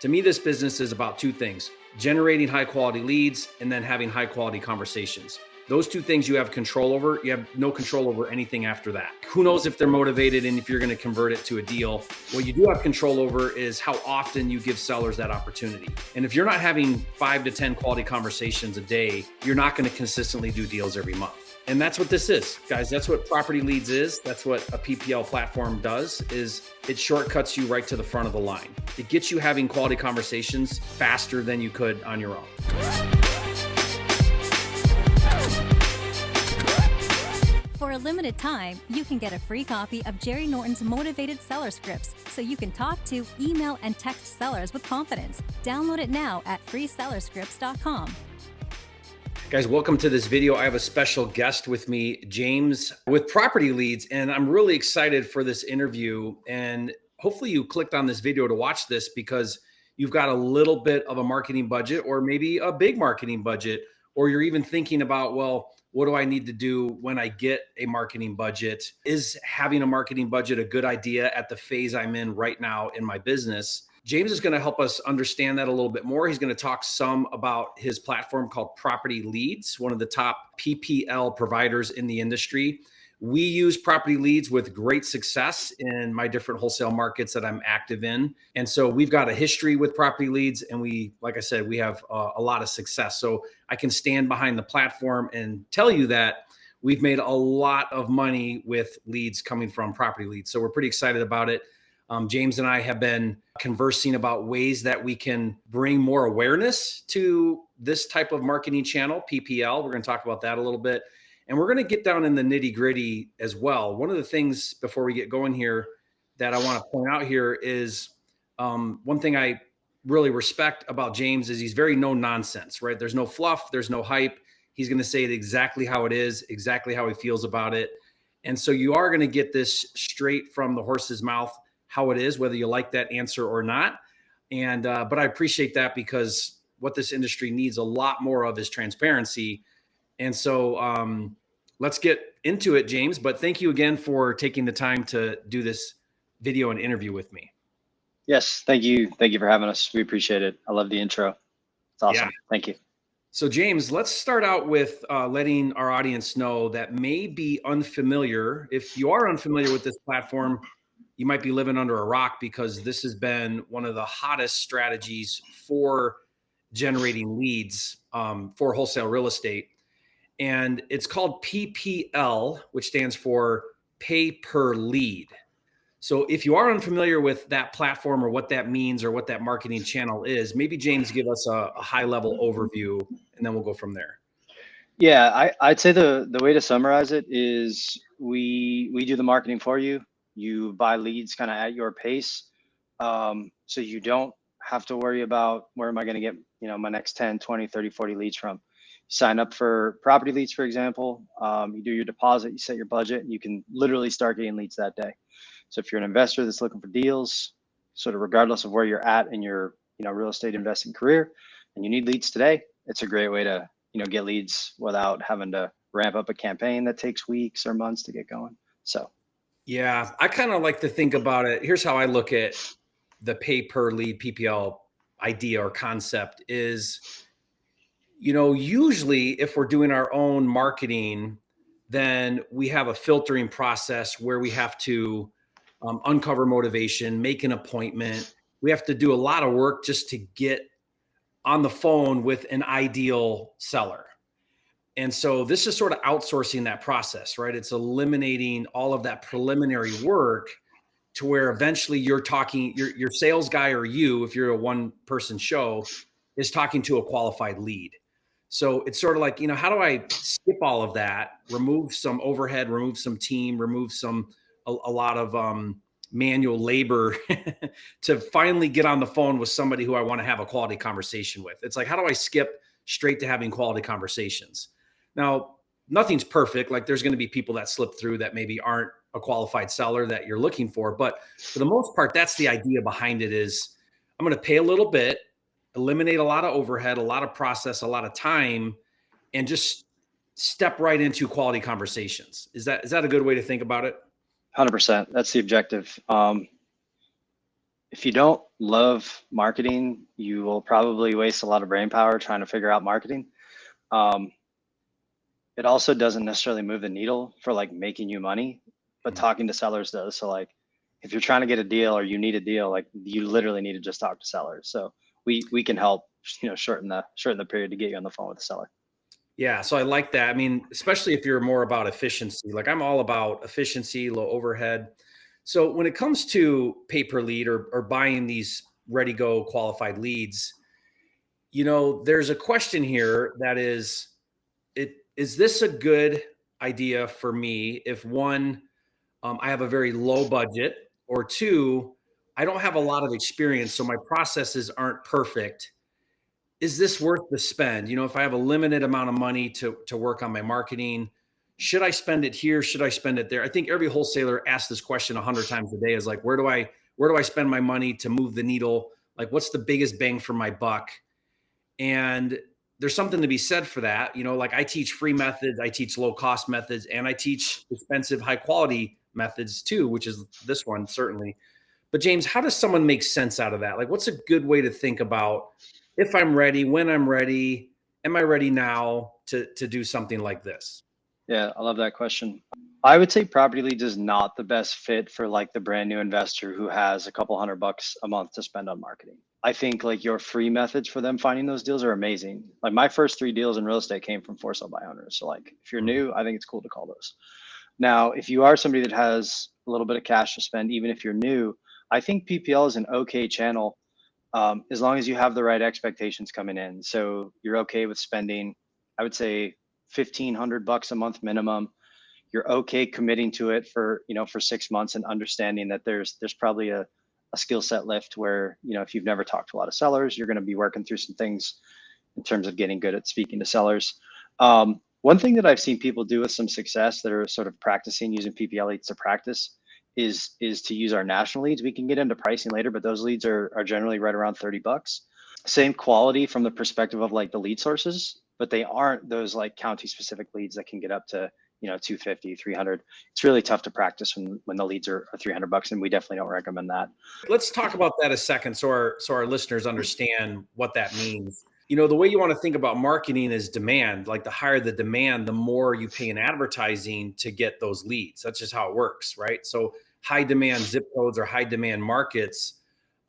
To me, this business is about two things: generating high quality leads and then having high quality conversations. Those two things you have control over. You have no control over anything after that. Who knows if they're motivated and if you're going to convert it to a deal. What you do have control over is how often you give sellers that opportunity. And if you're not having 5 to 10 quality conversations a day, you're not going to consistently do deals every month. And that's what this is, guys. That's what PropertyLeads is. That's what a PPL platform does, is it shortcuts you right to the front of the line. It gets you having quality conversations faster than you could on your own. For a limited time, you can get a free copy of Jerry Norton's Motivated Seller Scripts so you can talk to, email, and text sellers with confidence. Download it now at freesellerscripts.com. Guys, welcome to this video. I have a special guest with me, James with PropertyLeads, and I'm really excited for this interview. And hopefully you clicked on this video to watch this because you've got a little bit of a marketing budget, or maybe a big marketing budget, or you're even thinking about, well, what do I need to do when I get a marketing budget? Is having a marketing budget a good idea at the phase I'm in right now in my business? James is going to help us understand that a little bit more. He's going to talk some about his platform called PropertyLeads, one of the top PPL providers in the industry. We use PropertyLeads with great success in my different wholesale markets that I'm active in. And so we've got a history with PropertyLeads, and we, like I said, we have a lot of success. So I can stand behind the platform and tell you that we've made a lot of money with leads coming from PropertyLeads. So we're pretty excited about it. James and I have been conversing about ways that we can bring more awareness to this type of marketing channel, PPL. We're going to talk about that a little bit. And we're going to get down in the nitty gritty as well. One of the things before we get going here that I want to point out here is one thing I really respect about James is he's very no nonsense, right? There's no fluff. There's no hype. He's going to say it exactly how it is, exactly how he feels about it. And so you are going to get this straight from the horse's mouth, how it is, whether you like that answer or not. And but I appreciate that, because what this industry needs a lot more of is transparency. And so let's get into it, James. But thank you again for taking the time to do this video and interview with me. Yes, thank you. Thank you for having us. We appreciate it. I love the intro. It's awesome. Yeah. Thank you. So James, let's start out with letting our audience know that may be unfamiliar. If you are unfamiliar with this platform, you might be living under a rock, because this has been one of the hottest strategies for generating leads for wholesale real estate. And it's called PPL, which stands for pay per lead. So if you are unfamiliar with that platform or what that means or what that marketing channel is, maybe James, give us a high level overview, and then we'll go from there. Yeah, I'd say the way to summarize it is we do the marketing for you. You buy leads kind of at your pace. So you don't have to worry about where am I going to get, my next 10, 20, 30, 40 leads from. Sign up for PropertyLeads, for example. You do your deposit, you set your budget, and you can literally start getting leads that day. So if you're an investor that's looking for deals, sort of regardless of where you're at in your real estate investing career, and you need leads today, it's a great way to get leads without having to ramp up a campaign that takes weeks or months to get going. So yeah, I kind of like to think about it. Here's how I look at the pay per lead PPL idea or concept is, usually if we're doing our own marketing, then we have a filtering process where we have to uncover motivation, make an appointment. We have to do a lot of work just to get on the phone with an ideal seller. And so this is sort of outsourcing that process, right? It's eliminating all of that preliminary work to where eventually you're talking, your sales guy, or you, if you're a one-person show, is talking to a qualified lead. So it's sort of like, how do I skip all of that, remove some overhead, remove some team, remove a lot of manual labor to finally get on the phone with somebody who I want to have a quality conversation with? It's like, how do I skip straight to having quality conversations? Now, nothing's perfect. Like, there's going to be people that slip through that maybe aren't a qualified seller that you're looking for. But for the most part, that's the idea behind it is I'm going to pay a little bit, eliminate a lot of overhead, a lot of process, a lot of time, and just step right into quality conversations. Is that a good way to think about it? 100%. That's the objective. if you don't love marketing, you will probably waste a lot of brain power trying to figure out marketing. Um, it also doesn't necessarily move the needle for like making you money, but talking to sellers does. So like if you're trying to get a deal or you need a deal, like you literally need to just talk to sellers. So we can help, shorten the period to get you on the phone with the seller. Yeah, so I like that. I mean, especially if you're more about efficiency. Like I'm all about efficiency, low overhead. So when it comes to pay per lead or buying these ready go qualified leads, there's a question here that is this a good idea for me if one, I have a very low budget, or two, I don't have a lot of experience, so my processes aren't perfect. Is this worth the spend? If I have a limited amount of money to work on my marketing, should I spend it here? Should I spend it there? I think every wholesaler asks this question 100 times a day is like, where do I spend my money to move the needle? Like, what's the biggest bang for my buck? And there's something to be said for that. Like I teach free methods, I teach low cost methods, and I teach expensive, high quality methods too, which is this one certainly. But James, how does someone make sense out of that? Like, what's a good way to think about if I'm ready, when I'm ready, am I ready now to do something like this? Yeah, I love that question. I would say Property Leads is not the best fit for like the brand new investor who has a couple $100 a month to spend on marketing. I think like your free methods for them finding those deals are amazing. Like my first 3 deals in real estate came from for sale by owners. So like if you're new, I think it's cool to call those. Now, if you are somebody that has a little bit of cash to spend, even if you're new, I think PPL is an okay channel, as long as you have the right expectations coming in. So you're okay with spending, I would say $1,500 a month minimum. You're okay committing to it for 6 months and understanding that there's probably a skill set lift where, if you've never talked to a lot of sellers, you're going to be working through some things in terms of getting good at speaking to sellers. One thing that I've seen people do with some success that are sort of practicing using PPL leads to practice is to use our national leads. We can get into pricing later, but those leads are generally right around $30. Same quality from the perspective of like the lead sources, but they aren't those like county specific leads that can get up to 250, 300. It's really tough to practice when the leads are $300, and we definitely don't recommend that. Let's talk about that a second so our listeners understand what that means. The way you want to think about marketing is demand. Like the higher the demand, the more you pay in advertising to get those leads. That's just how it works, right? So high demand zip codes or high demand markets,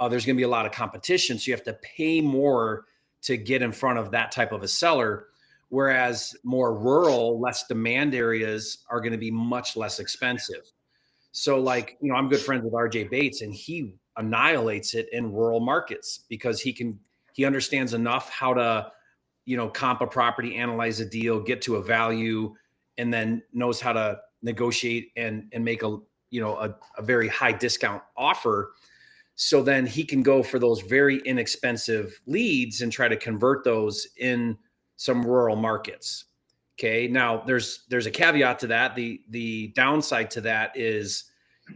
there's going to be a lot of competition. So you have to pay more to get in front of that type of a seller. Whereas more rural, less demand areas are going to be much less expensive. So like, I'm good friends with RJ Bates, and he annihilates it in rural markets because he understands enough how to, comp a property, analyze a deal, get to a value, and then knows how to negotiate and make a very high discount offer. So then he can go for those very inexpensive leads and try to convert those in some rural markets. Okay. Now there's a caveat to that. The downside to that is,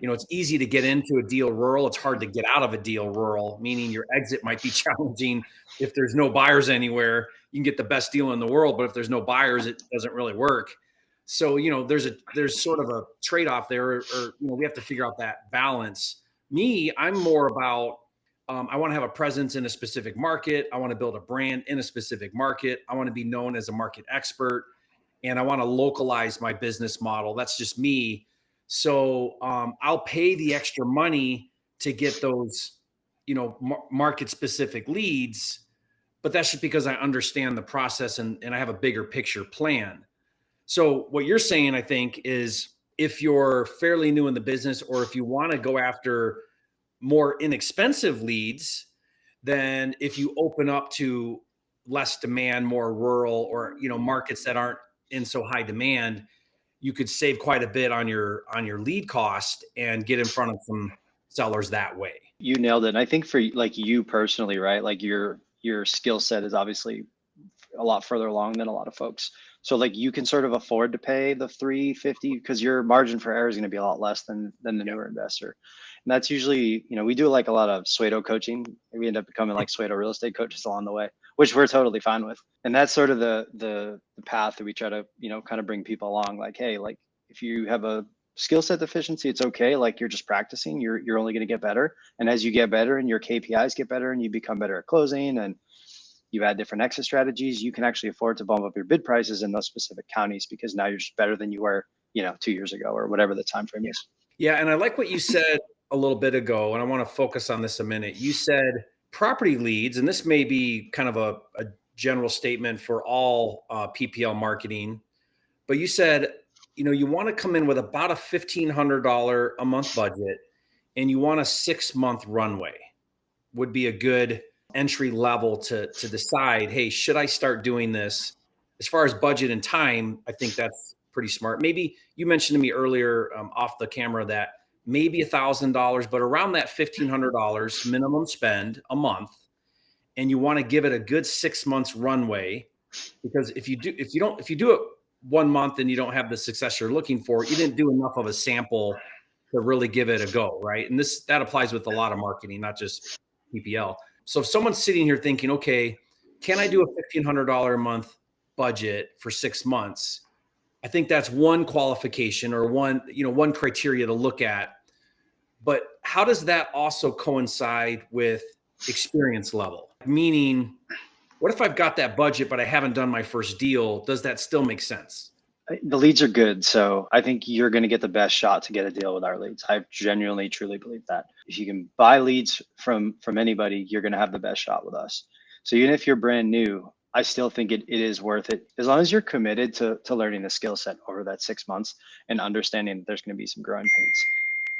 it's easy to get into a deal rural. It's hard to get out of a deal rural, meaning your exit might be challenging. If there's no buyers anywhere, you can get the best deal in the world, but if there's no buyers, it doesn't really work. So, there's sort of a trade-off there, or we have to figure out that balance. Me, I'm more about, I want to have a presence in a specific market. I want to build a brand in a specific market. I want to be known as a market expert, and I want to localize my business model. That's just me. So I'll pay the extra money to get those, market specific leads, but that's just because I understand the process and I have a bigger picture plan. So what you're saying, I think, is if you're fairly new in the business, or if you want to go after more inexpensive leads, then if you open up to less demand, more rural, or markets that aren't in so high demand, you could save quite a bit on your lead cost and get in front of some sellers that way. You nailed it. And I think for like you personally, right? Like your skill set is obviously a lot further along than a lot of folks. So like you can sort of afford to pay the 350 because your margin for error is going to be a lot less than the newer investor. And that's usually, we do like a lot of Suedo coaching. We end up becoming like Suedo real estate coaches along the way, which we're totally fine with. And that's sort of the path that we try to, kind of bring people along. Like, hey, like if you have a skill set deficiency, it's okay. Like you're just practicing, you're only going to get better. And as you get better and your KPIs get better and you become better at closing and you add different exit strategies, you can actually afford to bump up your bid prices in those specific counties because now you're just better than you were, 2 years ago or whatever the time frame is. Yeah. And I like what you said a little bit ago, and I want to focus on this a minute. You said property leads, and this may be kind of a general statement for all PPL marketing, but you said, you want to come in with about a $1,500 a month budget and you want a 6-month runway would be a good entry level to decide, hey, should I start doing this? As far as budget and time, I think that's pretty smart. Maybe you mentioned to me earlier off the camera that maybe $1,000, but around that $1,500 minimum spend a month, and you want to give it a good 6 months runway, because if you do it 1 month and you don't have the success you're looking for, you didn't do enough of a sample to really give it a go, right? And that applies with a lot of marketing, not just PPL. So if someone's sitting here thinking, okay, can I do a $1,500 a month budget for 6 months? I think that's one qualification or one criteria to look at. But how does that also coincide with experience level? Meaning, what if I've got that budget, but I haven't done my first deal? Does that still make sense? The leads are good. So I think you're going to get the best shot to get a deal with our leads. I genuinely, truly believe that. If you can buy leads from anybody, you're going to have the best shot with us. So even if you're brand new, I still think it is worth it. As long as you're committed to learning the skill set over that 6 months and understanding that there's going to be some growing pains.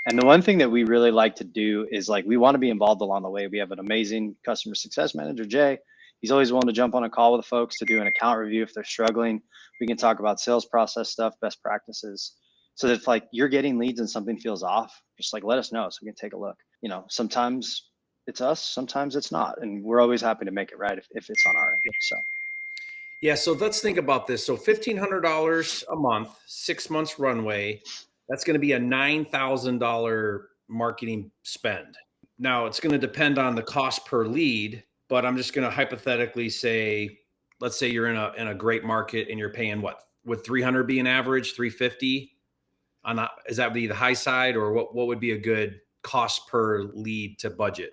And the one thing that we really like to do is we want to be involved along the way. We have an amazing customer success manager, Jay. He's always willing to jump on a call with the folks to do an account review if they're struggling. We can talk about sales process stuff, best practices. So that if you're getting leads and something feels off, just let us know so we can take a look. Sometimes it's us, sometimes it's not. And we're always happy to make it right if it's on our end. So. Yeah. So let's think about this. So $1,500 a month, 6 months runway, that's going to be a $9,000 marketing spend. Now it's going to depend on the cost per lead, but I'm just going to hypothetically say, let's say you're in a great market and you're paying what? Would 300 be an average, 350? Is that be the high side, or what would be a good cost per lead to budget?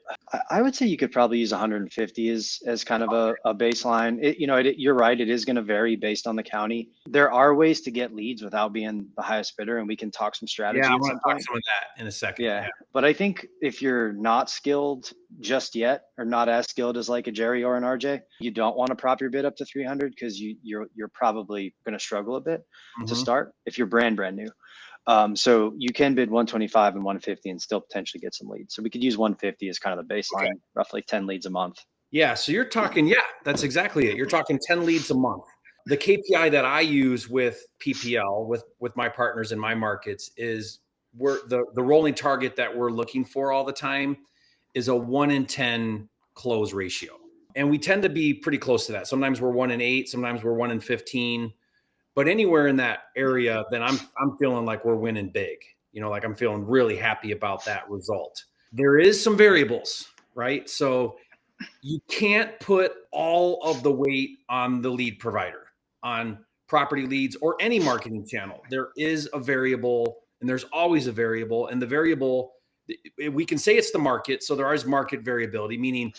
I would say you could probably use 150 as kind of a baseline. You're right. It is going to vary based on the county. There are ways to get leads without being the highest bidder, and we can talk some strategy. Yeah, I want to talk some of that in a second. Yeah. But I think if you're not skilled just yet, or not as skilled as a Jerry or an RJ, you don't want to prop your bid up to 300 because you're probably going to struggle a bit to start if you're brand new. So you can bid 125 and 150 and still potentially get some leads. So we could use 150 as kind of the baseline, roughly 10 leads a month. Yeah. So you're talking, that's exactly it. You're talking 10 leads a month. The KPI that I use with PPL, with my partners in my markets, is the rolling target that we're looking for all the time is a 1 in 10 close ratio. And we tend to be pretty close to that. Sometimes we're 1 in 8, sometimes we're 1 in 15. But anywhere in that area, then I'm feeling like we're winning big. I'm feeling really happy about that result. There is some variables, right? So you can't put all of the weight on the lead provider, on property leads, or any marketing channel. There is a variable, and there's always a variable. And the variable, we can say it's the market. So there is market variability, meaning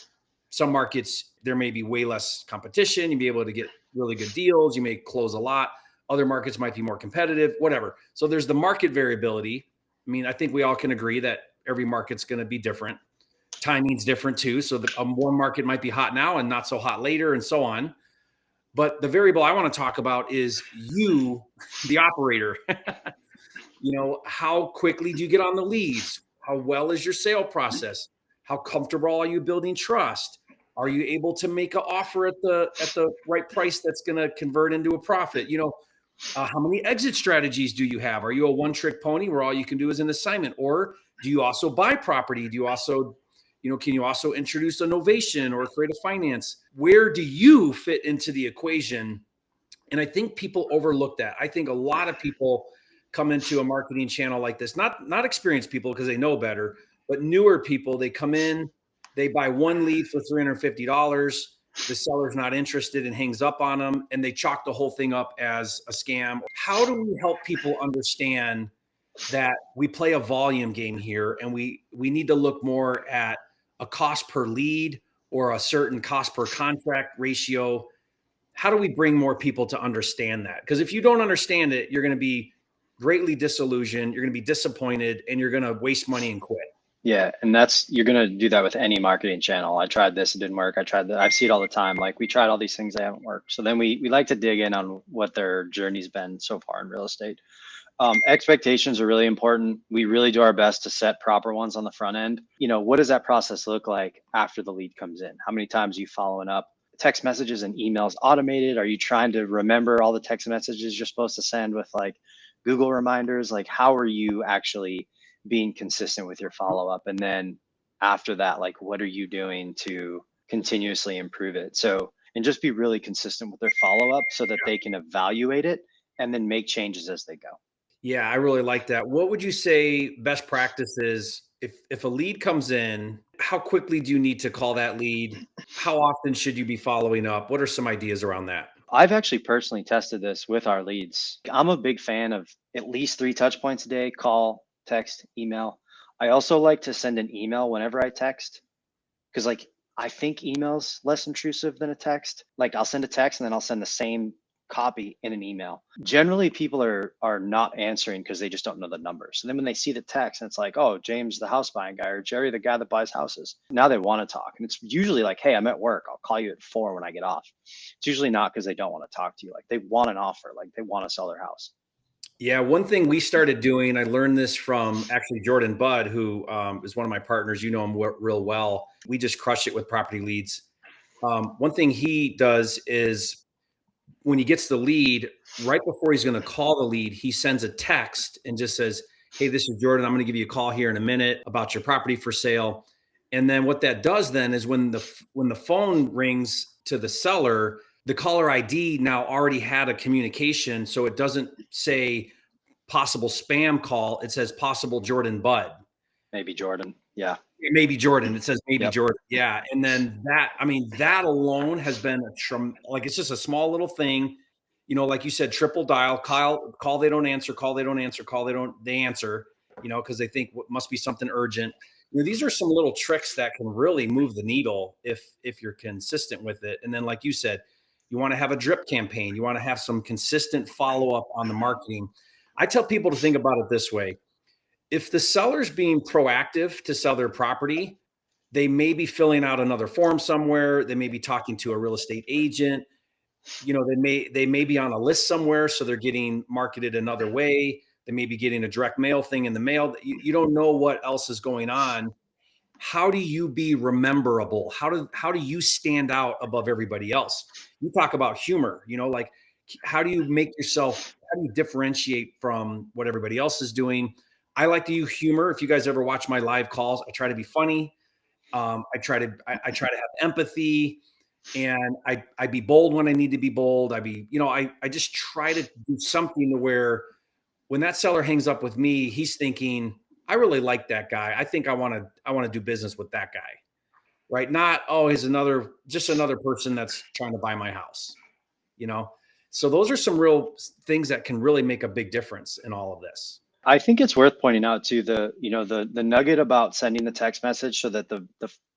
some markets, there may be way less competition. You'll be able to get really good deals. You may close a lot. Other markets might be more competitive, whatever. So there's the market variability. I mean, I think we all can agree that every market's going to be different. Timing's different too. So one market might be hot now and not so hot later, and so on. But the variable I want to talk about is you, the operator. How quickly do you get on the leads? How well is your sale process? How comfortable are you building trust? Are you able to make an offer at the right price that's going to convert into a profit? How many exit strategies do you have? Are you a one-trick pony where all you can do is an assignment? Or do you also buy property? Do you also, can you also introduce a novation or create a finance? Where do you fit into the equation? And I think people overlook that. I think a lot of people come into a marketing channel like this, not experienced people because they know better, but newer people. They come in, they buy one lead for $350. The seller's not interested and hangs up on them, and they chalk the whole thing up as a scam. How do we help people understand that we play a volume game here, and we need to look more at a cost per lead or a certain cost per contract ratio. How do we bring more people to understand that? Because if you don't understand it, you're going to be greatly disillusioned, you're going to be disappointed, and you're going to waste money and quit. Yeah, and you're gonna do that with any marketing channel. I tried this, it didn't work. I tried that. I see it all the time. Like, we tried all these things, they haven't worked. So then we like to dig in on what their journey's been so far in real estate. Expectations are really important. We really do our best to set proper ones on the front end. What does that process look like after the lead comes in? How many times are you following up? Text messages and emails automated? Are you trying to remember all the text messages you're supposed to send with like Google reminders? Like, how are you actually being consistent with your follow-up? And then after that, like, what are you doing to continuously improve it? So, and just be really consistent with their follow-up so that they can evaluate it and then make changes as they go. Yeah, I really like that. What would you say best practice is if a lead comes in, how quickly do you need to call that lead? How often should you be following up? What are some ideas around that? I've actually personally tested this with our leads. I'm a big fan of at least 3 touch points a day: call, text, email. I also like to send an email whenever I text, because like, I think email's less intrusive than a text. Like, I'll send a text and then I'll send the same copy in an email. Generally, people are not answering because they just don't know the numbers. And then when they see the text and it's like, oh, James, the house buying guy, or Jerry, the guy that buys houses, now they want to talk. And it's usually like, hey, I'm at work, I'll call you at 4 when I get off. It's usually not because they don't want to talk to you. Like, they want an offer, like they want to sell their house. Yeah, one thing we started doing, I learned this from actually Jordan Budd, who is one of my partners. You know him real well. We just crush it with property leads. One thing he does is when he gets the lead, right before he's going to call the lead, he sends a text and just says, hey, this is Jordan. I'm going to give you a call here in a minute about your property for sale. And then what that does then is when the phone rings to the seller, the caller ID now already had a communication. So it doesn't say possible spam call. It says possible Jordan Budd. Maybe Jordan. Yeah. Maybe Jordan. It says maybe Yep. Jordan. Yeah. And then that alone has been like, it's just a small little thing, like you said, triple dial, call, they don't answer, call, they don't answer, call, they answer, cause they think what must be something urgent. These are some little tricks that can really move the needle if you're consistent with it. And then, like you said, you want to have a drip campaign. You want to have some consistent follow-up on the marketing. I tell people to think about it this way. If the seller's being proactive to sell their property, they may be filling out another form somewhere. They may be talking to a real estate agent. They may be on a list somewhere, so they're getting marketed another way. They may be getting a direct mail thing in the mail. You don't know what else is going on. How do you be rememberable? How do you stand out above everybody else? You talk about humor, like how do you differentiate from what everybody else is doing? I like to use humor. If you guys ever watch my live calls, I try to be funny. I try to have empathy, and I be bold when I need to be bold. I just try to do something to where when that seller hangs up with me, he's thinking, I really like that guy. I think I want to do business with that guy. Right? Not, oh, he's just another person that's trying to buy my house. So those are some real things that can really make a big difference in all of this. I think it's worth pointing out too, the nugget about sending the text message so that the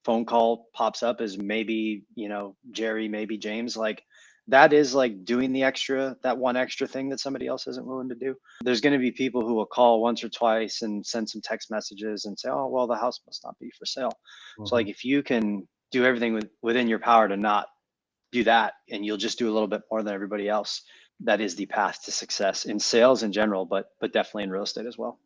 phone call pops up is maybe, Jerry, maybe James. Like, that is like doing that one extra thing that somebody else isn't willing to do. There's going to be people who will call once or twice and send some text messages and say, oh, well, the house must not be for sale. Mm-hmm. So like, if you can do everything within your power to not do that, and you'll just do a little bit more than everybody else, that is the path to success in sales in general, but definitely in real estate as well.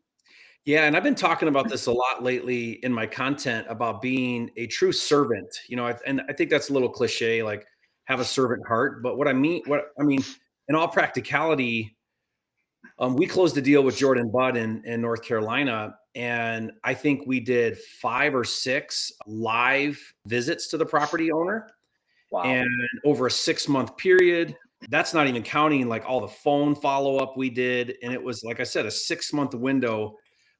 Yeah. And I've been talking about this a lot lately in my content about being a true servant, and I think that's a little cliche, like have a servant heart. But what I mean, in all practicality, we closed a deal with Jordan Budd in North Carolina. And I think we did 5 or 6 live visits to the property owner. Wow. And over a 6-month period. That's not even counting like all the phone follow-up we did. And it was, like I said, a 6-month window,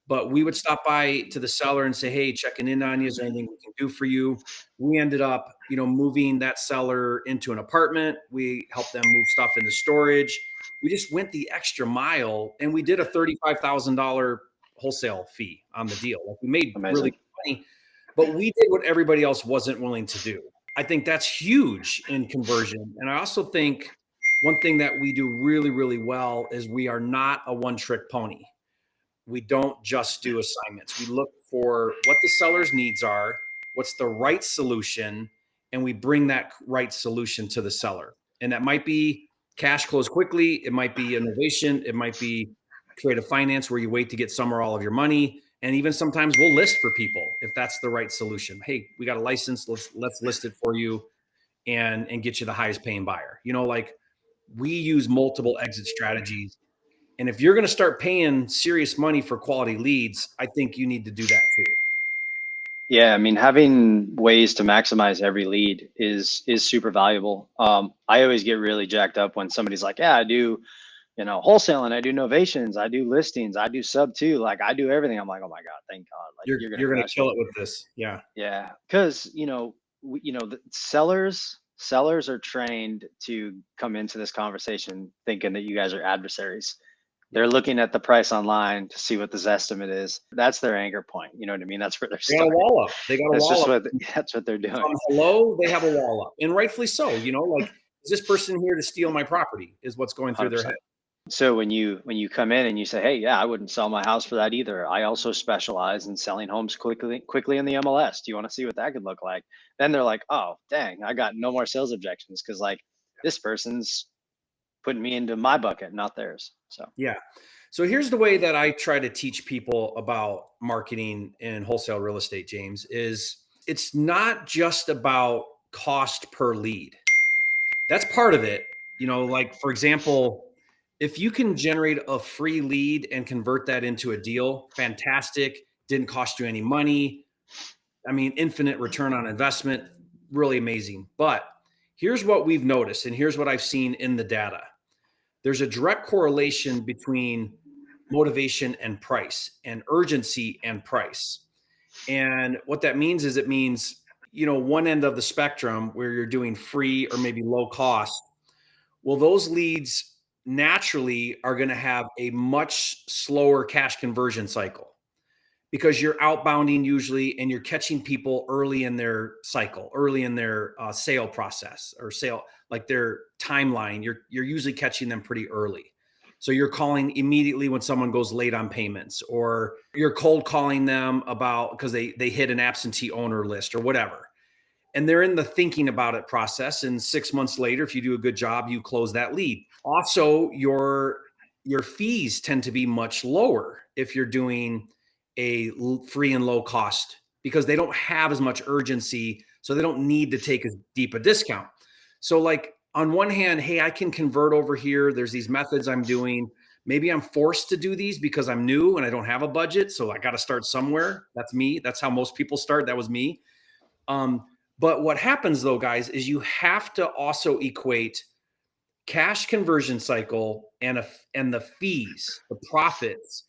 but we would stop by to the seller and say, hey, checking in on you. Is there anything we can do for you? We ended up, moving that seller into an apartment. We helped them move stuff into storage. We just went the extra mile, and we did a $35,000 wholesale fee on the deal. Like we made really Amazing. good money, but we did what everybody else wasn't willing to do. I think that's huge in conversion. And I also think one thing that we do really, really well is we are not a one-trick pony. We don't just do assignments. We look for what the seller's needs are, what's the right solution, and we bring that right solution to the seller. And that might be cash close quickly. It might be innovation. It might be creative finance where you wait to get some or all of your money. And even sometimes we'll list for people if that's the right solution. Hey, we got a license. Let's list it for you and get you the highest paying buyer. Like we use multiple exit strategies. And if you're going to start paying serious money for quality leads, I think you need to do that too. Yeah, I mean, having ways to maximize every lead is super valuable. I always get really jacked up when somebody's like, "Yeah, I do, wholesaling, I do novations, I do listings, I do sub two, like I do everything." I'm like, "Oh my God, thank God!" Like You're going to kill it with this, yeah. Yeah, because the sellers are trained to come into this conversation thinking that you guys are adversaries. They're looking at the price online to see what this estimate is. That's their anchor point. You know what I mean? That's where they're They got a starting. wall up. They got a That's just wall up. that's what they're doing. Hello, they have a wall up, and rightfully so. Like, is this person here to steal my property? Is what's going through their 100%. head. So when you come in and you say, "Hey, yeah, I wouldn't sell my house for that either. I also specialize in selling homes quickly in the MLS. Do you want to see what that could look like?" Then they're like, "Oh, dang, I got no more sales objections because like this person's putting me into my bucket, not theirs." So Yeah. So here's the way that I try to teach people about marketing in wholesale real estate, James, is it's not just about cost per lead. That's part of it. Like for example, if you can generate a free lead and convert that into a deal, fantastic. Didn't cost you any money. I mean, infinite return on investment, really amazing. But here's what we've noticed, and here's what I've seen in the data. There's a direct correlation between motivation and price, and urgency and price. And what that means is it means, one end of the spectrum where you're doing free or maybe low cost. Well, those leads naturally are going to have a much slower cash conversion cycle because you're outbounding usually and you're catching people early in their cycle, early in their sale process or sale, like their timeline. You're usually catching them pretty early. So you're calling immediately when someone goes late on payments, or you're cold calling them about because they hit an absentee owner list or whatever. And they're in the thinking about it process. And 6 months later, if you do a good job, you close that lead. Also, your fees tend to be much lower if you're doing a free and low cost because they don't have as much urgency. So they don't need to take as deep a discount. So like on one hand, hey, I can convert over here. There's these methods I'm doing. Maybe I'm forced to do these because I'm new and I don't have a budget. So I got to start somewhere. That's me. That's how most people start. That was me. But what happens though, guys, is you have to also equate cash conversion cycle and the fees, the profits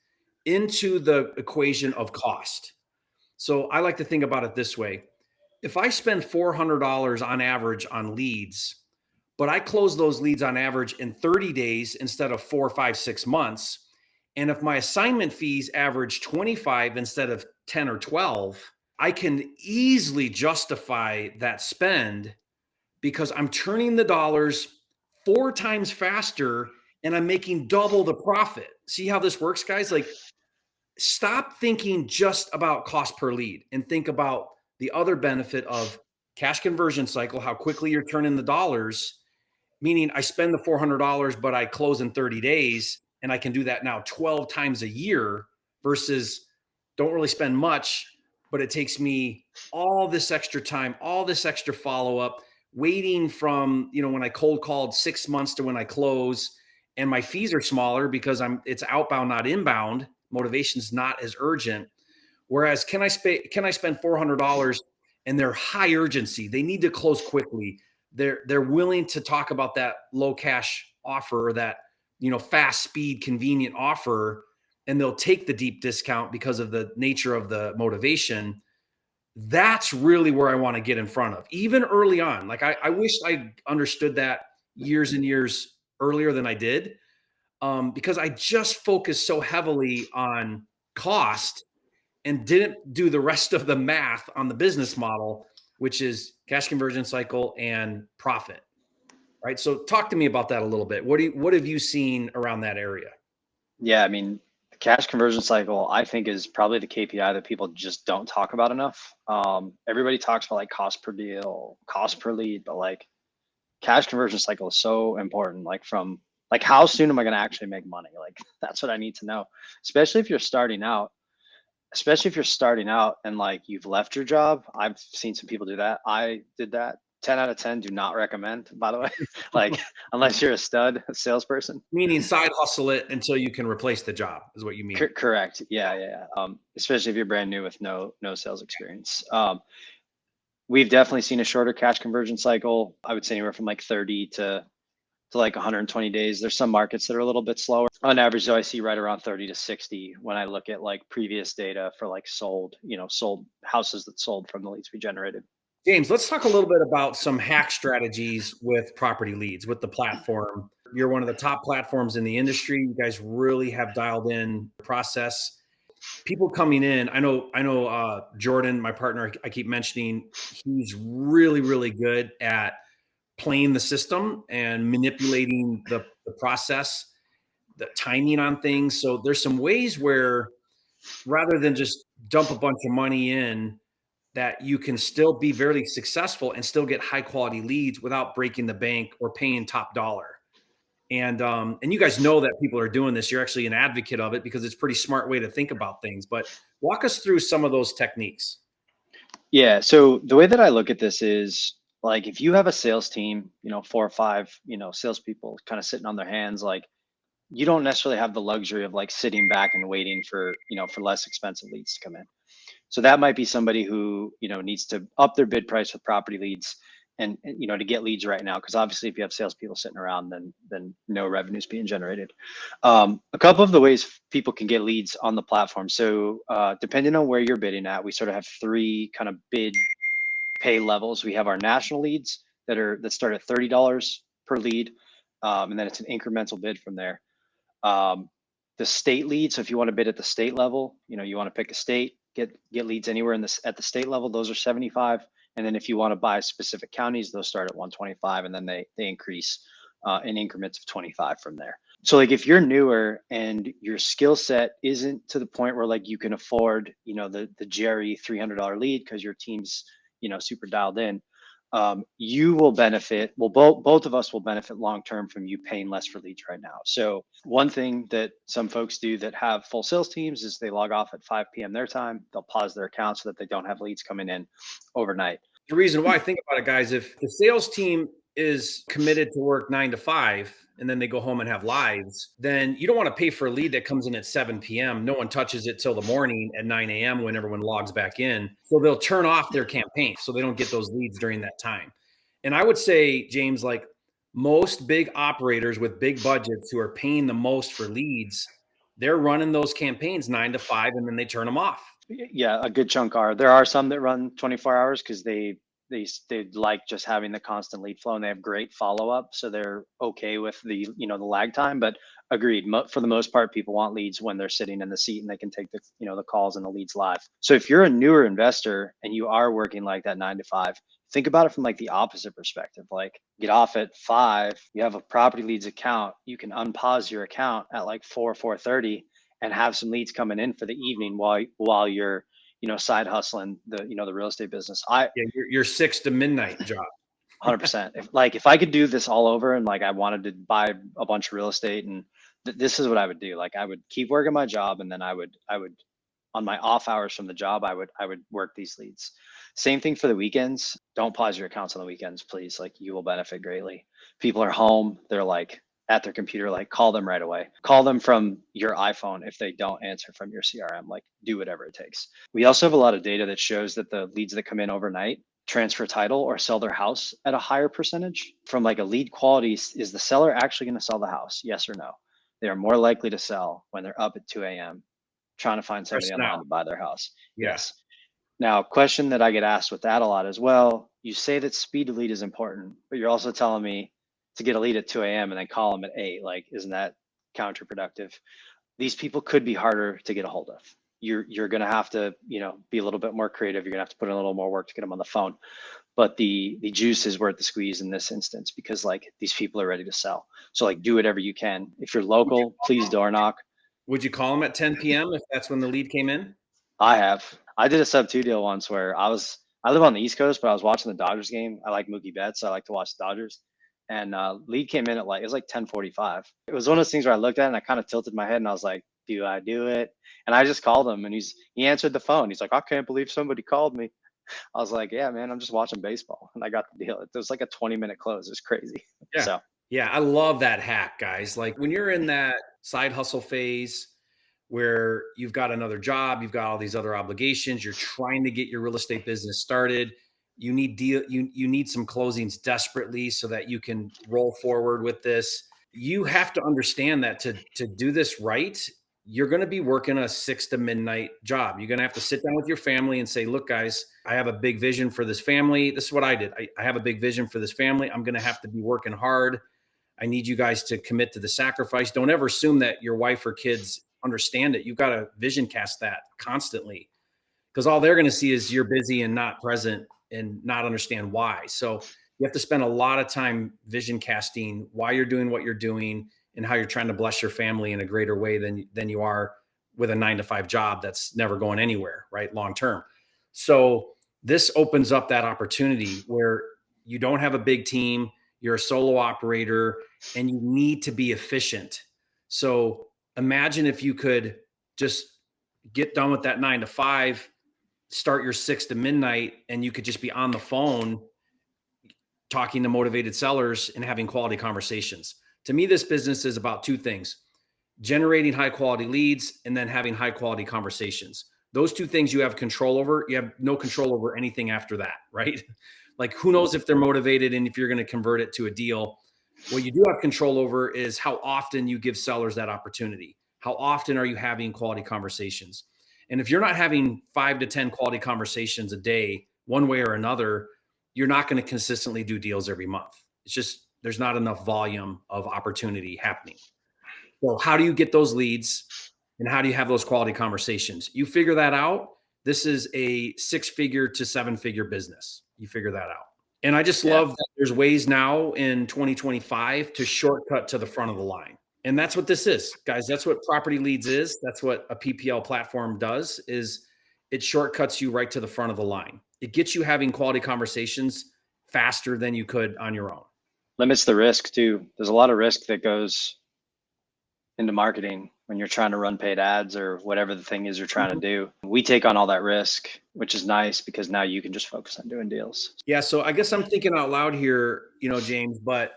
into the equation of cost. So I like to think about it this way. If I spend $400 on average on leads, but I close those leads on average in 30 days instead of 4, 5, 6 months, and if my assignment fees average 25 instead of 10 or 12, I can easily justify that spend because I'm turning the dollars 4 times faster and I'm making double the profit. See how this works, guys? Like, stop thinking just about cost per lead and think about the other benefit of cash conversion cycle, how quickly you're turning the dollars, meaning I spend the $400, but I close in 30 days. And I can do that now 12 times a year versus don't really spend much, but it takes me all this extra time, all this extra follow-up, waiting from, when I cold called 6 months to when I close, and my fees are smaller because it's outbound, not inbound. Motivation's not as urgent. Whereas can I spend $400 and they're high urgency. They need to close quickly. They're willing to talk about that low cash offer or that, fast speed, convenient offer, and they'll take the deep discount because of the nature of the motivation. That's really where I want to get in front of, even early on. Like I wish I understood that years and years earlier than I did, because I just focused so heavily on cost and didn't do the rest of the math on the business model, which is cash conversion cycle and profit, right? So talk to me about that a little bit. What have you seen around that area? Yeah, I mean, the cash conversion cycle, I think, is probably the KPI that people just don't talk about enough. Everybody talks about like cost per deal, cost per lead, but like cash conversion cycle is so important. Like from like how soon am I going to actually make money? Like that's what I need to know, especially if you're starting out. Especially if you're starting out and like you've left your job. I've seen some people do that. I did that. 10 out of 10 do not recommend, by the way. Like unless you're a stud salesperson. Meaning side hustle it until you can replace the job is what you mean. Correct. Yeah. Especially if you're brand new with no sales experience. We've definitely seen a shorter cash conversion cycle. I would say anywhere from like 30 to like 120 days. There's some markets that are a little bit slower. On average, though, I see right around 30 to 60 when I look at like previous data for like sold houses that sold from the leads we generated. James, let's talk a little bit about some hack strategies with PropertyLeads, with the platform. You're one of the top platforms in the industry. You guys really have dialed in the process. People coming in, I know Jordan, my partner, I keep mentioning, he's really, really good at playing the system and manipulating the process, the timing on things. So there's some ways where rather than just dump a bunch of money in, that you can still be very successful and still get high quality leads without breaking the bank or paying top dollar. And you guys know that people are doing this. You're actually an advocate of it because it's a pretty smart way to think about things. But walk us through some of those techniques. Yeah. So the way that I look at this is like if you have a sales team, 4 or 5, salespeople kind of sitting on their hands, like you don't necessarily have the luxury of like sitting back and waiting for, for less expensive leads to come in. So that might be somebody who, needs to up their bid price with PropertyLeads and to get leads right now. Because obviously if you have salespeople sitting around, then no revenue is being generated. A couple of the ways people can get leads on the platform. So depending on where you're bidding at, we sort of have 3 kind of bid pay levels. We have our national leads that start at $30 per lead. And then it's an incremental bid from there. The state leads, so if you want to bid at the state level, you want to pick a state, get leads anywhere at the state level, those are 75. And then if you want to buy specific counties, those start at 125, and then they increase in increments of 25 from there. So like if you're newer and your skill set isn't to the point where like you can afford, the Jerry $300 lead because your team's, super dialed in, you will benefit. Well, both of us will benefit long-term from you paying less for leads right now. So one thing that some folks do that have full sales teams is they log off at 5 p.m. their time. They'll pause their account so that they don't have leads coming in overnight. The reason why I think about it, guys, if the sales team is committed to work 9 to 5 and then they go home and have lives, then you don't want to pay for a lead that comes in at 7 p.m. No one touches it till the morning at 9 a.m. when everyone logs back in. So they'll turn off their campaign so they don't get those leads during that time. And I would say, James, like most big operators with big budgets who are paying the most for leads, they're running those campaigns 9 to 5 and then they turn them off. Yeah, a good chunk are. There are some that run 24 hours because they like just having the constant lead flow and they have great follow-up. So they're okay with the, the lag time, but agreed. For the most part, people want leads when they're sitting in the seat and they can take the, the calls and the leads live. So if you're a newer investor and you are working like that 9 to 5, think about it from like the opposite perspective. Like get off at 5, you have a PropertyLeads account, you can unpause your account at like 4:30 and have some leads coming in for the evening while you're, side hustling the, the real estate business. Your 6 to midnight job. 100%. If I could do this all over and like I wanted to buy a bunch of real estate and this is what I would do. Like I would keep working my job and then I would on my off hours from the job, I would work these leads. Same thing for the weekends. Don't pause your accounts on the weekends, please. Like you will benefit greatly. People are home. They're like at their computer, like call them right away. Call them from your iPhone if they don't answer from your CRM, like do whatever it takes. We also have a lot of data that shows that the leads that come in overnight transfer title or sell their house at a higher percentage. From like a lead quality, is the seller actually going to sell the house? Yes or no? They are more likely to sell when they're up at 2 a.m. trying to find somebody online to buy their house. Yeah. Yes. Now, question that I get asked with that a lot as well, you say that speed to lead is important, but you're also telling me to get a lead at 2 a.m. and then call them at 8. Like, isn't that counterproductive? These people could be harder to get a hold of. you're going to have to, be a little bit more creative. You're going to have to put in a little more work to get them on the phone. But the juice is worth the squeeze in this instance, because like these people are ready to sell. So like do whatever you can. If you're local, please door knock. Would you call them at 10 p.m. if that's when the lead came in? I did a sub 2 deal once where I live on the East Coast, but I was watching the Dodgers game. I like Mookie Betts, so I like to watch the Dodgers. And lead came in at it was like 10:45. It was one of those things where I looked at it and I kind of tilted my head and I was like, do I do it? And I just called him, and he answered the phone. He's like, I can't believe somebody called me. I was like, yeah, man, I'm just watching baseball. And I got the deal. It was like a 20-minute close. It's crazy. Yeah. So yeah, I love that hack, guys. Like when you're in that side hustle phase where you've got another job, you've got all these other obligations, you're trying to get your real estate business started. You need some closings desperately so that you can roll forward with this. You have to understand that to do this right, you're going to be working a 6 to midnight job. You're going to have to sit down with your family and say, look, guys, I have a big vision for this family. This is what I did. I have a big vision for this family. I'm going to have to be working hard. I need you guys to commit to the sacrifice. Don't ever assume that your wife or kids understand it. You've got to vision cast that constantly, because all they're going to see is you're busy and not present and not understand why. So you have to spend a lot of time vision casting why you're doing what you're doing and how you're trying to bless your family in a greater way than you are with a 9-to-5 job that's never going anywhere, right? Long term. So this opens up that opportunity where you don't have a big team, you're a solo operator, and you need to be efficient. So imagine if you could just get done with that 9-to-5, start your 6 to midnight, and you could just be on the phone talking to motivated sellers and having quality conversations. To me, this business is about two things: generating high quality leads and then having high quality conversations. Those two things you have control over. You have no control over anything after that, right? Like who knows if they're motivated and if you're going to convert it to a deal. What you do have control over is how often you give sellers that opportunity. How often are you having quality conversations? And if you're not having 5 to 10 quality conversations a day, one way or another, you're not going to consistently do deals every month. It's just, there's not enough volume of opportunity happening. So how do you get those leads and how do you have those quality conversations? You figure that out. This is a 6-figure to 7-figure business. You figure that out. And I just love that there's ways now in 2025 to shortcut to the front of the line. And that's what this is, guys. That's what PropertyLeads is. That's what a PPL platform does, is it shortcuts you right to the front of the line. It gets you having quality conversations faster than you could on your own. Limits the risk too. There's a lot of risk that goes into marketing when you're trying to run paid ads or whatever the thing is you're trying to do. We take on all that risk, which is nice because now you can just focus on doing deals. Yeah. So I guess I'm thinking out loud here, James, but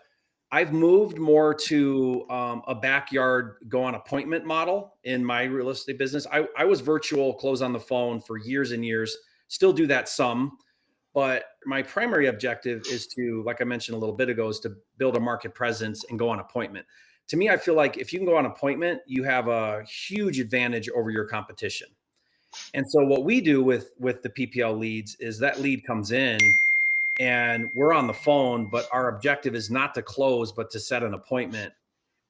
I've moved more to a backyard go on appointment model in my real estate business. I was virtual close on the phone for years and years, still do that some, but my primary objective is to, like I mentioned a little bit ago, is to build a market presence and go on appointment. To me, I feel like if you can go on appointment, you have a huge advantage over your competition. And so what we do with the PPL leads is that lead comes in and we're on the phone, but our objective is not to close, but to set an appointment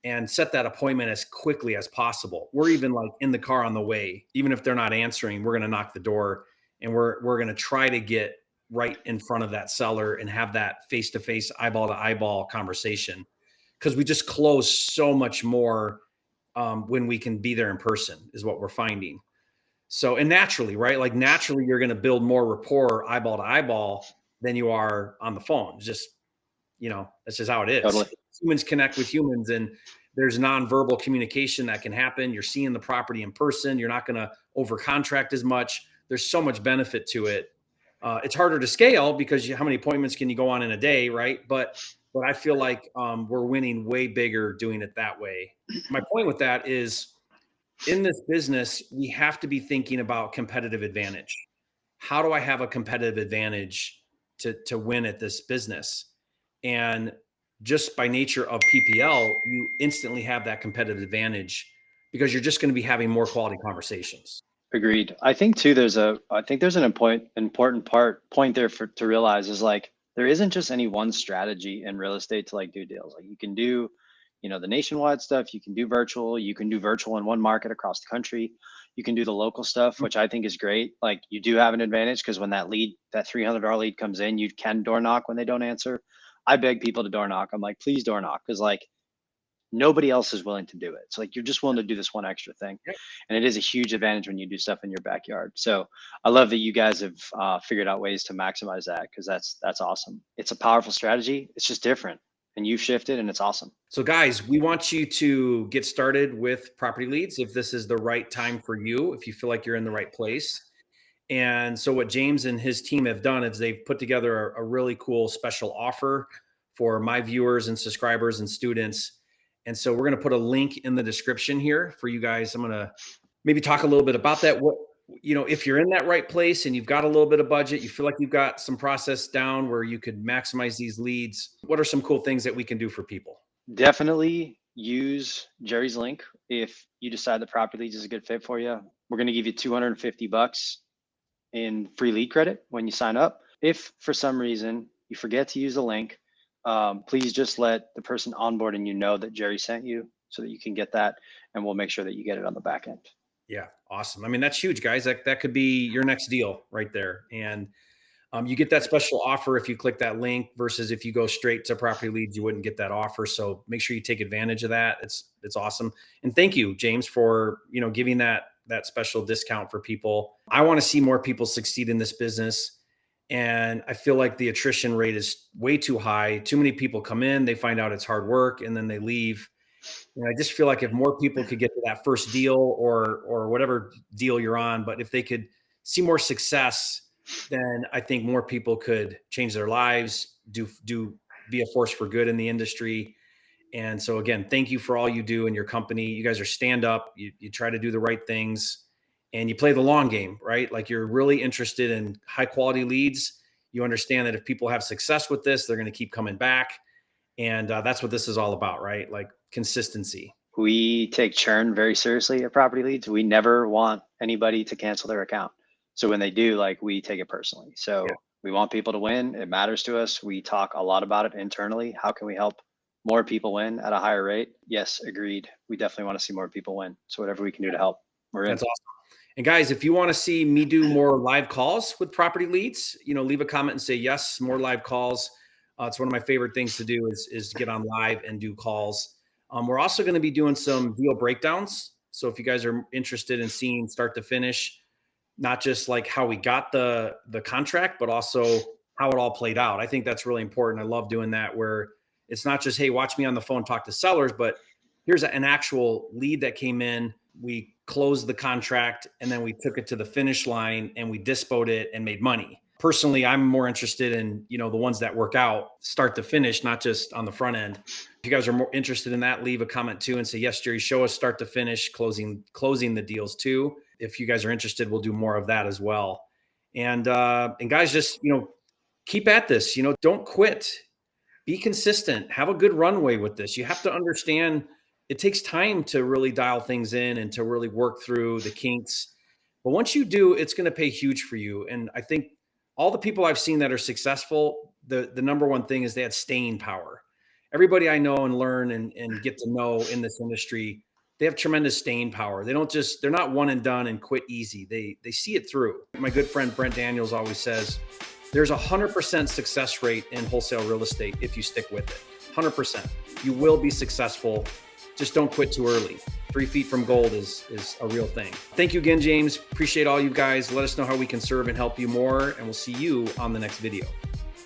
and set that appointment as quickly as possible. We're even like in the car on the way, even if they're not answering, we're going to knock the door and we're going to try to get right in front of that seller and have that face-to-face, eyeball-to-eyeball conversation, because we just close so much more when we can be there in person, is what we're finding. So, and naturally, right? Like naturally, you're going to build more rapport eyeball to eyeball than you are on the phone. It's just, that's just how it is. Totally. Humans connect with humans, and there's nonverbal communication that can happen. You're seeing the property in person. You're not going to over contract as much. There's so much benefit to it. It's harder to scale because how many appointments can you go on in a day, right? But I feel like we're winning way bigger doing it that way. My point with that is, in this business, we have to be thinking about competitive advantage. How do I have a competitive advantage to win at this business? And just by nature of PPL, you instantly have that competitive advantage because you're just going to be having more quality conversations. Agreed. I think too, there's an important point there to realize is like, there isn't just any one strategy in real estate to like do deals. Like you can do, the nationwide stuff. You can do virtual. You can do virtual in one market across the country. You can do the local stuff, which I think is great. Like, you do have an advantage because when that $300 lead comes in, you can door knock when they don't answer. I beg people to door knock. I'm like, please door knock, because like nobody else is willing to do it. So like, you're just willing to do this one extra thing. Yep. And it is a huge advantage when you do stuff in your backyard. So I love that you guys have figured out ways to maximize that, because that's awesome. It's a powerful strategy. It's just different, and you've shifted, and it's awesome. So guys, we want you to get started with PropertyLeads if this is the right time for you, if you feel like you're in the right place. And so what James and his team have done is they've put together a really cool special offer for my viewers and subscribers and students. And so we're going to put a link in the description here for you guys. I'm going to maybe talk a little bit about that. What, if you're in that right place and you've got a little bit of budget, you feel like you've got some process down where you could maximize these leads, what are some cool things that we can do for people? Definitely use Jerry's link. If you decide that PropertyLeads is a good fit for you, we're going to give you $250 in free lead credit when you sign up. If for some reason you forget to use the link, please just let the person onboarding you know that Jerry sent you, so that you can get that, and we'll make sure that you get it on the back end. Yeah, awesome. I mean, that's huge, guys. That could be your next deal right there. And you get that special offer if you click that link, versus if you go straight to PropertyLeads, you wouldn't get that offer. So make sure you take advantage of that. It's awesome. And thank you, James, for giving that special discount for people. I want to see more people succeed in this business. And I feel like the attrition rate is way too high. Too many people come in, they find out it's hard work, and then they leave. And I just feel like if more people could get to that first deal or whatever deal you're on, but if they could see more success, then I think more people could change their lives, be a force for good in the industry. And so again, thank you for all you do in your company. You guys are stand up, you try to do the right things, and you play the long game, right? Like, you're really interested in high quality leads. You understand that if people have success with this, they're going to keep coming back. And that's what this is all about, right? Like, consistency. We take churn very seriously at PropertyLeads. We never want anybody to cancel their account. So when they do, like, we take it personally. So yeah, we want people to win. It matters to us. We talk a lot about it internally. How can we help more people win at a higher rate? Yes, agreed. We definitely want to see more people win. So whatever we can do to help, we're in. That's awesome. And guys, if you want to see me do more live calls with PropertyLeads, leave a comment and say yes, more live calls. It's one of my favorite things to do is to get on live and do calls. We're also going to be doing some deal breakdowns. So if you guys are interested in seeing start to finish, not just like how we got the contract, but also how it all played out. I think that's really important. I love doing that, where it's not just, hey, watch me on the phone talk to sellers, but here's an actual lead that came in. We closed the contract, and then we took it to the finish line, and we dispoed it and made money. Personally, I'm more interested in, the ones that work out start to finish, not just on the front end. If you guys are more interested in that, leave a comment too and say, yes, Jerry, show us start to finish, closing the deals too. If you guys are interested, we'll do more of that as well. And guys, just, keep at this, don't quit, be consistent, have a good runway with this. You have to understand it takes time to really dial things in and to really work through the kinks. But once you do, it's going to pay huge for you. And I think all the people I've seen that are successful, the number one thing is they had staying power. Everybody I know and learn and get to know in this industry, they have tremendous staying power. They're not one and done and quit easy. They see it through. My good friend Brent Daniels always says, there's 100% success rate in wholesale real estate if you stick with it. 100%. You will be successful. Just don't quit too early. 3 feet from gold is a real thing. Thank you again, James. Appreciate all you guys. Let us know how we can serve and help you more, and we'll see you on the next video.